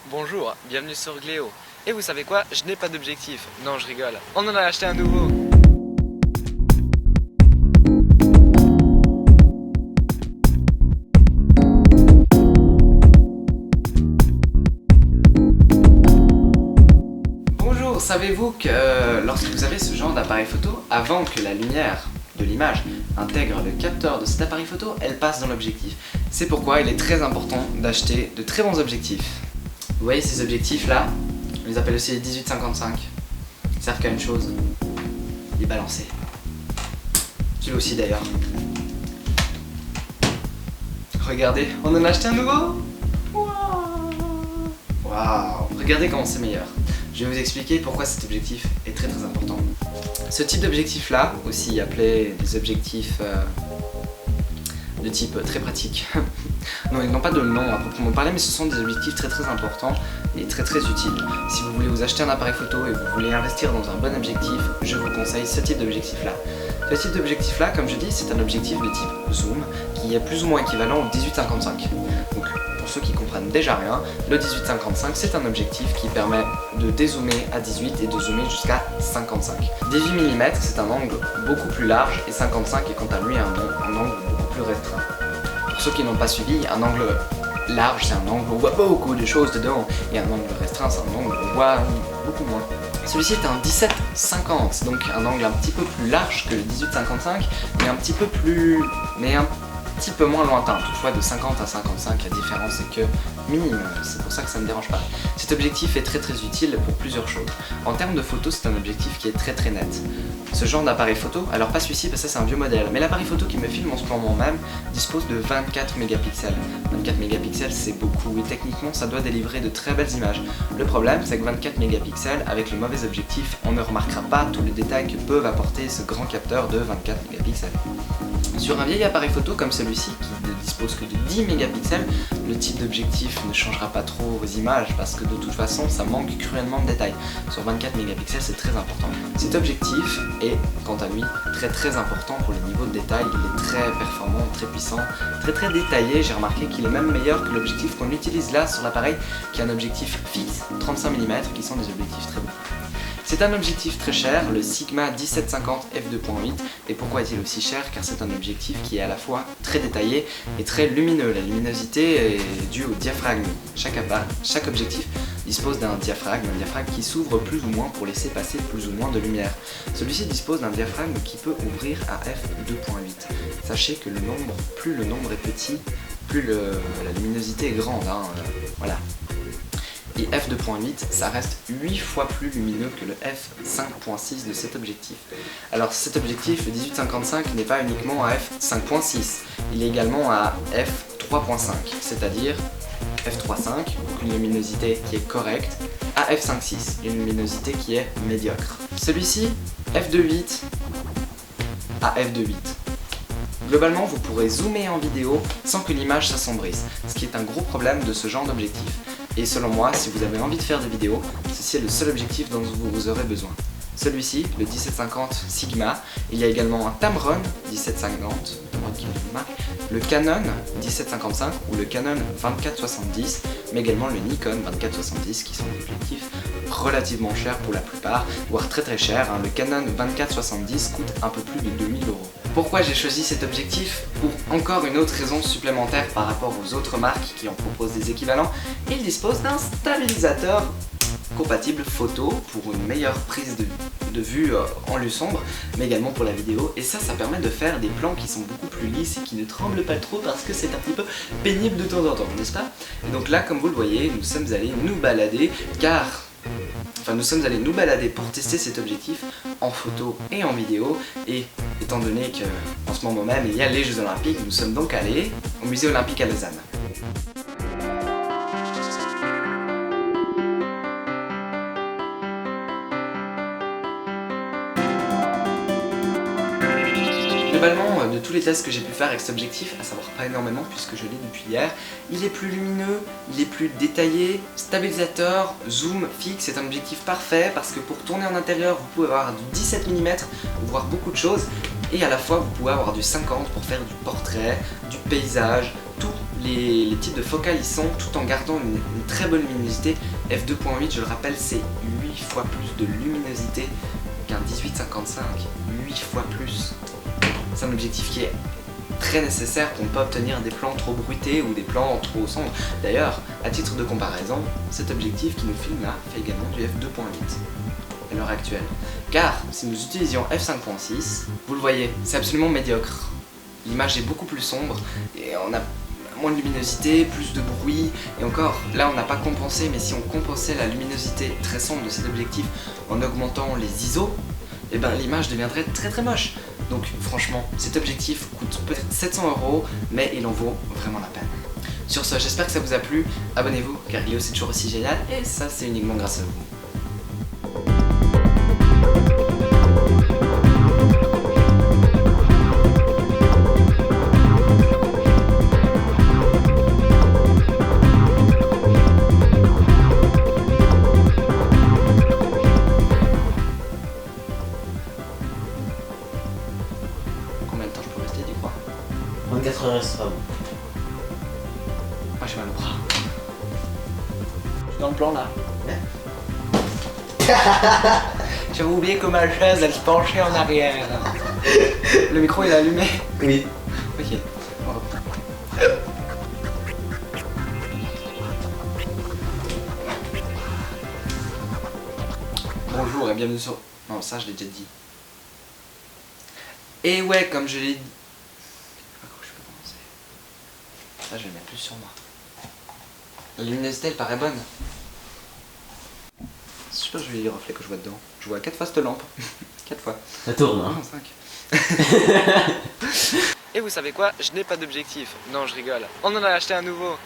Bonjour, bienvenue sur Gléo. Et vous savez quoi? Je n'ai pas d'objectif. Non, je rigole. On en a acheté un nouveau. Bonjour, savez-vous que lorsque vous avez ce genre d'appareil photo, avant que la lumière de l'image intègre le capteur de cet appareil photo, elle passe dans l'objectif. C'est pourquoi il est très important d'acheter de très bons objectifs. Vous voyez ces objectifs là, on les appelle aussi les 18-55. Ils servent qu'à une chose, les balancer. Celui aussi d'ailleurs. Regardez, on en a acheté un nouveau. Waouh. Regardez comment c'est meilleur. Je vais vous expliquer pourquoi cet objectif est très important. Ce type d'objectif là, aussi appelé des objectifs de type très pratique. Non, ils n'ont pas de nom à proprement parler, mais ce sont des objectifs très importants et très utiles. Si vous voulez vous acheter un appareil photo et vous voulez investir dans un bon objectif, je vous conseille ce type d'objectif là. Ce type d'objectif là, comme je dis, c'est un objectif de type zoom qui est plus ou moins équivalent au 18-55. Donc, pour ceux qui comprennent déjà rien, le 18-55 c'est un objectif qui permet de dézoomer à 18 et de zoomer jusqu'à 55. 18 mm c'est un angle beaucoup plus large et 55 est quant à lui un angle beaucoup plus restreint. Pour ceux qui n'ont pas suivi, un angle large c'est un angle où on voit beaucoup de choses dedans et un angle restreint c'est un angle où on voit beaucoup moins. Celui-ci est un 17-50, donc un angle un petit peu plus large que le 18-55 mais un petit peu moins lointain. Toutefois de 50 à 55 la différence est que minime, c'est pour ça que ça ne me dérange pas. Cet objectif est très utile pour plusieurs choses. En termes de photo, c'est un objectif qui est très net. Ce genre d'appareil photo, alors pas celui-ci parce que ça c'est un vieux modèle, mais l'appareil photo qui me filme en ce moment même dispose de 24 mégapixels. 24 mégapixels c'est beaucoup et techniquement ça doit délivrer de très belles images. Le problème c'est que 24 mégapixels avec le mauvais objectif, on ne remarquera pas tous les détails que peuvent apporter ce grand capteur de 24 mégapixels. Sur un vieil appareil photo comme celui-ci qui ne dispose que de 10 mégapixels, le type d'objectif ne changera pas trop vos images parce que de toute façon ça manque cruellement de détails. Sur 24 mégapixels c'est très important. Cet objectif est quant à lui très important pour le niveau de détail, il est très performant, très puissant, très détaillé. J'ai remarqué qu'il est même meilleur que l'objectif qu'on utilise là sur l'appareil qui est un objectif fixe 35 mm qui sont des objectifs très bons. C'est un objectif très cher, le Sigma 1750 f2.8. Et pourquoi est-il aussi cher? Car c'est un objectif qui est à la fois très détaillé et très lumineux. La luminosité est due au diaphragme. Chaque objectif dispose d'un diaphragme qui s'ouvre plus ou moins pour laisser passer plus ou moins de lumière. Celui-ci dispose d'un diaphragme qui peut ouvrir à f2.8. Sachez que plus le nombre est petit, plus la luminosité est grande. Voilà. Et f2.8, ça reste 8 fois plus lumineux que le f5.6 de cet objectif. Alors cet objectif, le 18-55, n'est pas uniquement à f5.6, il est également à f3.5, c'est-à-dire f3.5, donc une luminosité qui est correcte, à f5.6, une luminosité qui est médiocre. Celui-ci, f2.8 à f2.8. Globalement, vous pourrez zoomer en vidéo sans que l'image s'assombrisse, ce qui est un gros problème de ce genre d'objectif. Et selon moi, si vous avez envie de faire des vidéos, ceci est le seul objectif dont vous aurez besoin. Celui-ci, le 1750 Sigma, il y a également un Tamron 1750, qui est une marque, le Canon 1755 ou le Canon 2470, mais également le Nikon 2470 qui sont des objectifs relativement chers pour la plupart, voire très chers. Le Canon 2470 coûte un peu plus de 2000 €. Pourquoi j'ai choisi cet objectif? Pour encore une autre raison supplémentaire par rapport aux autres marques qui en proposent des équivalents, il dispose d'un stabilisateur compatible photo pour une meilleure prise de vue en lieu sombre, mais également pour la vidéo. Et ça permet de faire des plans qui sont beaucoup plus lisses et qui ne tremblent pas trop parce que c'est un petit peu pénible de temps en temps, n'est-ce pas? Et donc là, comme vous le voyez, nous sommes allés nous balader pour tester cet objectif en photo et en vidéo. Et étant donné qu'en ce moment même il y a les Jeux Olympiques, nous sommes donc allés au musée olympique à Lausanne. Globalement, de tous les tests que j'ai pu faire avec cet objectif, à savoir pas énormément puisque je l'ai depuis hier, il est plus lumineux, il est plus détaillé, stabilisateur, zoom fixe, c'est un objectif parfait parce que pour tourner en intérieur, vous pouvez avoir du 17 mm, voir beaucoup de choses, et à la fois vous pouvez avoir du 50 pour faire du portrait, du paysage, tout les types de focales y sont, tout en gardant une très bonne luminosité. f2.8, je le rappelle, c'est 8 fois plus de luminosité qu'un 18-55, 8 fois plus. C'est un objectif qui est très nécessaire pour ne pas obtenir des plans trop bruités ou des plans trop sombres. D'ailleurs, à titre de comparaison, cet objectif qui nous filme là fait également du f2.8 à l'heure actuelle. Car si nous utilisions f5.6, vous le voyez, c'est absolument médiocre. L'image est beaucoup plus sombre et on a moins de luminosité, plus de bruit, et encore, là on n'a pas compensé, mais si on compensait la luminosité très sombre de cet objectif en augmentant les ISO, et ben l'image deviendrait très très moche. Donc franchement, cet objectif coûte peut-être 700 €, mais il en vaut vraiment la peine. Sur ce, j'espère que ça vous a plu, abonnez-vous, car Léo c'est toujours aussi génial, et ça c'est uniquement grâce à vous. Combien de temps je peux rester, tu crois? 24 heures, ça va bon. Moi j'ai mal au bras. Je suis dans le plan là. Ouais. J'avais oublié que ma chaise elle se penchait en arrière. Le micro il est allumé. Oui. Ok, on reprend. Bonjour et bienvenue sur... Non, ça je l'ai déjà dit. Et ouais, comme je l'ai dit... Par contre, je peux commencer. Ça je vais le mettre plus sur moi. La luminosité elle paraît bonne. C'est super joli les reflets que je vois dedans. Je vois 4 fois cette lampe. 4 fois. Ça tourne, hein. Non, 5. Et vous savez quoi? Je n'ai pas d'objectif. Non, je rigole. On en a acheté un nouveau.